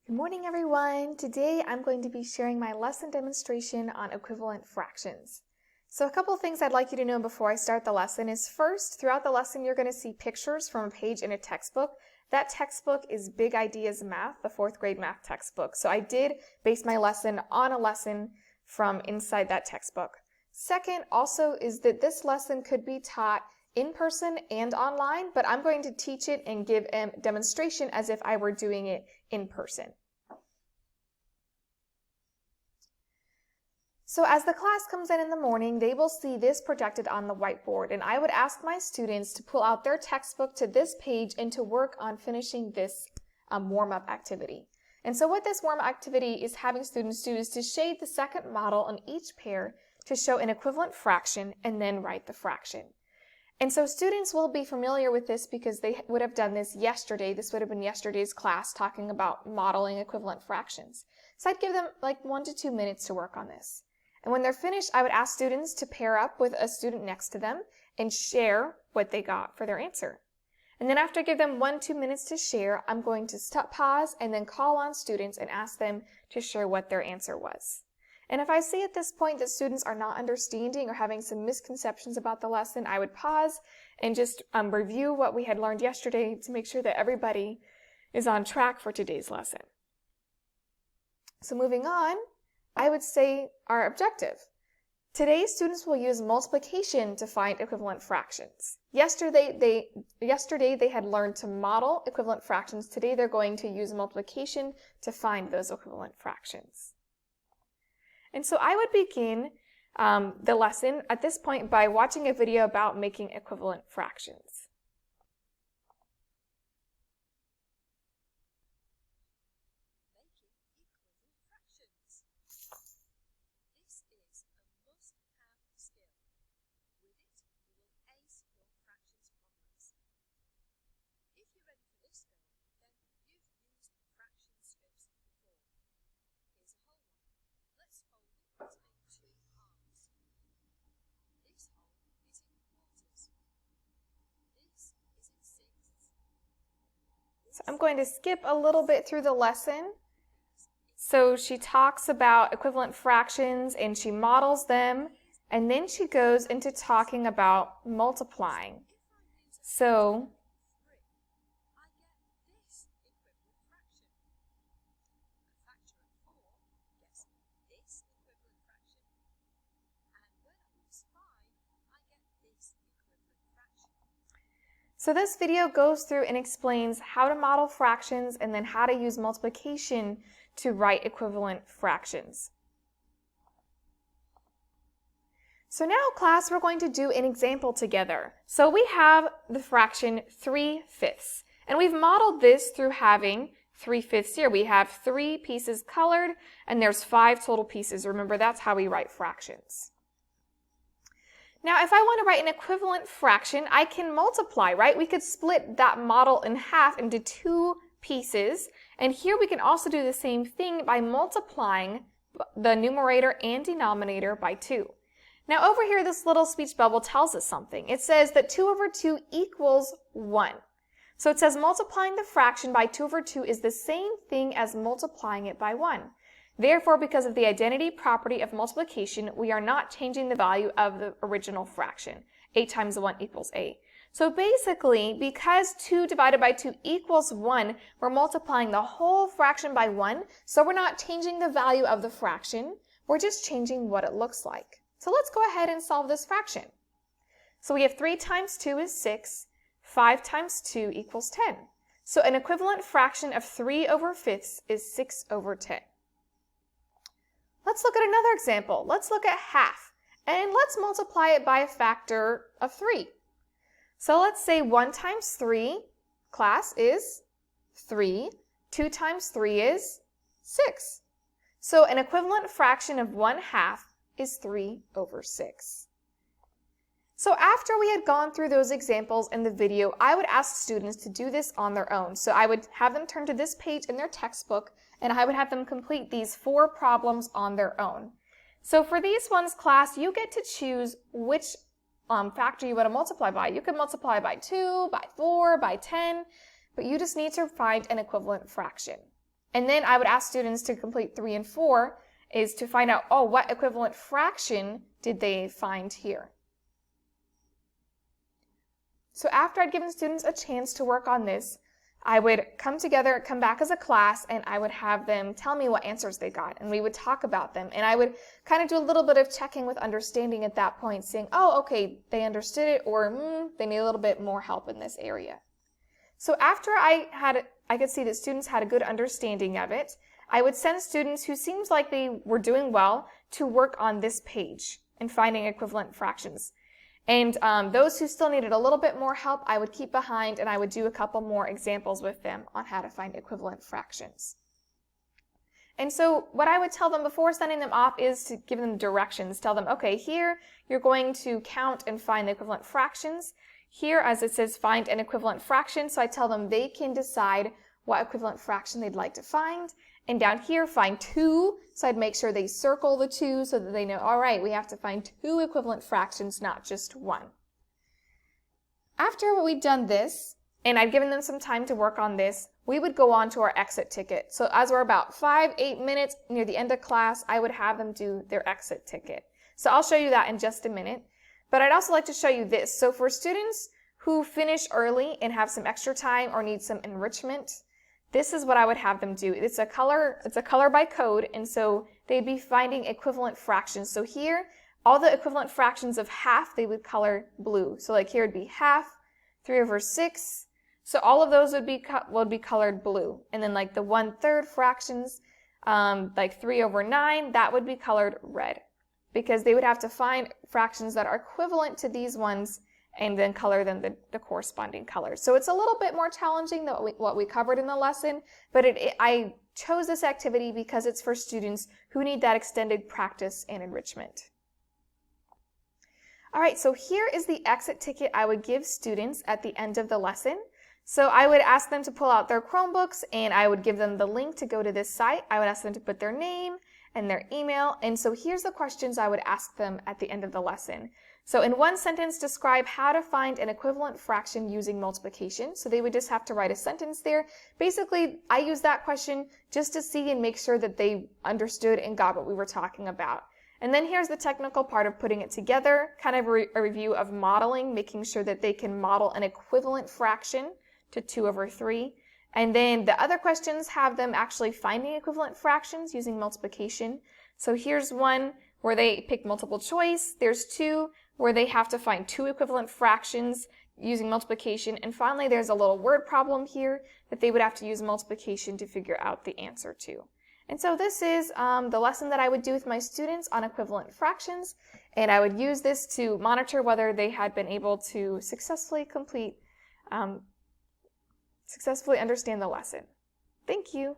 Good morning, everyone. Today I'm going to be sharing my lesson demonstration on equivalent fractions. So a couple of things I'd like you to know before I start the lesson is first, throughout the lesson you're going to see pictures from a page in a textbook. That textbook is Big Ideas Math, the 4th grade math textbook. So I did base my lesson on a lesson from inside that textbook. Second, also, is that this lesson could be taught in person and online, but I'm going to teach it and give a demonstration as if I were doing it in person. So as the class comes in the morning, they will see this projected on the whiteboard, and I would ask my students to pull out their textbook to this page and to work on finishing this warm-up activity. And so what this warm-up activity is having students do is to shade the second model on each pair to show an equivalent fraction and then write the fraction. And so students will be familiar with this because they would have done this yesterday. This would have been yesterday's class talking about modeling equivalent fractions. So I'd give them like 1 to 2 minutes to work on this. And when they're finished, I would ask students to pair up with a student next to them and share what they got for their answer. And then after I give them 1 to 2 minutes to share, I'm going to pause and then call on students and ask them to share what their answer was. And if I see at this point that students are not understanding or having some misconceptions about the lesson, I would pause and just review what we had learned yesterday to make sure that everybody is on track for today's lesson. So moving on, I would say our objective. Today, students will use multiplication to find equivalent fractions. Yesterday they had learned to model equivalent fractions. Today, they're going to use multiplication to find those equivalent fractions. And so I would begin the lesson at this point by watching a video about making equivalent fractions. This is a must-have skill. With it, you will ace your fractions problems. If you're ready for this skill, then you've used fraction strips before. Here's a whole one. Let's fold it to make 2 halves. This whole is in quarters. This is in sixths. So I'm going to skip a little bit through the lesson. So she talks about equivalent fractions and she models them, and then she goes into talking about multiplying. So I get this equivalent fraction. A factor of 4 gets this equivalent fraction. And when I use 5, I get this equivalent fraction. So this video goes through and explains how to model fractions and then how to use multiplication to write equivalent fractions. So now, class, we're going to do an example together. So we have the fraction 3/5, and we've modeled this through having 3/5 here. We have 3 pieces colored, and there's 5 total pieces. Remember, that's how we write fractions. Now, if I want to write an equivalent fraction, I can multiply, right? We could split that model in half into 2 pieces, and here we can also do the same thing by multiplying the numerator and denominator by 2. Now over here, this little speech bubble tells us something. It says that 2 over 2 equals 1. So it says multiplying the fraction by 2 over 2 is the same thing as multiplying it by 1. Therefore, because of the identity property of multiplication, we are not changing the value of the original fraction. A times 1 equals A. So basically, because 2 divided by 2 equals 1, we're multiplying the whole fraction by 1, so we're not changing the value of the fraction, we're just changing what it looks like. So let's go ahead and solve this fraction. So we have 3 times 2 is 6, 5 times 2 equals 10. So an equivalent fraction of 3/5 is 6/10. Let's look at another example. Let's look at half, and let's multiply it by a factor of 3. So let's say 1 times 3, class, is 3. 2 times 3 is 6. So an equivalent fraction of 1/2 is 3/6. So after we had gone through those examples in the video, I would ask students to do this on their own. So I would have them turn to this page in their textbook, and I would have them complete these 4 problems on their own. So for these ones, class, you get to choose which factor you want to multiply by. You can multiply by 2, by 4, by 10, but you just need to find an equivalent fraction. And then I would ask students to complete 3 and 4 is to find out, oh, what equivalent fraction did they find here? So after I'd given students a chance to work on this, I would come back as a class, and I would have them tell me what answers they got, and we would talk about them. And I would kind of do a little bit of checking with understanding at that point, saying, oh, okay, they understood it, or they need a little bit more help in this area. So after I could see that students had a good understanding of it, I would send students who seemed like they were doing well to work on this page and finding equivalent fractions. And those who still needed a little bit more help, I would keep behind, and I would do a couple more examples with them on how to find equivalent fractions. And so what I would tell them before sending them off is to give them directions. Tell them, okay, here you're going to count and find the equivalent fractions. Here, as it says, find an equivalent fraction. So I tell them they can decide what equivalent fraction they'd like to find. And down here, find 2. So I'd make sure they circle the 2 so that they know, all right, we have to find 2 equivalent fractions, not just 1. After we'd done this, and I'd given them some time to work on this, we would go on to our exit ticket. So as we're about 5-8 minutes near the end of class, I would have them do their exit ticket. So I'll show you that in just a minute. But I'd also like to show you this. So for students who finish early and have some extra time or need some enrichment, this is what I would have them do. It's a color by code, and so they'd be finding equivalent fractions. So here, all the equivalent fractions of half, they would color blue. So like here would be half, 3/6. So all of those would be colored blue. And then like the 1/3 fractions, like 3/9, that would be colored red, because they would have to find fractions that are equivalent to these ones and then color them the corresponding colors. So it's a little bit more challenging than what we covered in the lesson, but I chose this activity because it's for students who need that extended practice and enrichment. All right, so here is the exit ticket I would give students at the end of the lesson. So I would ask them to pull out their Chromebooks, and I would give them the link to go to this site. I would ask them to put their name and their email. And so here's the questions I would ask them at the end of the lesson. So in one sentence, describe how to find an equivalent fraction using multiplication. So they would just have to write a sentence there. Basically, I use that question just to see and make sure that they understood and got what we were talking about. And then here's the technical part of putting it together, kind of a review of modeling, making sure that they can model an equivalent fraction to 2/3. And then the other questions have them actually finding equivalent fractions using multiplication. So here's one where they pick multiple choice. There's 2 where they have to find 2 equivalent fractions using multiplication. And finally, there's a little word problem here that they would have to use multiplication to figure out the answer to. And so this is the lesson that I would do with my students on equivalent fractions. And I would use this to monitor whether they had been able to successfully understand the lesson. Thank you.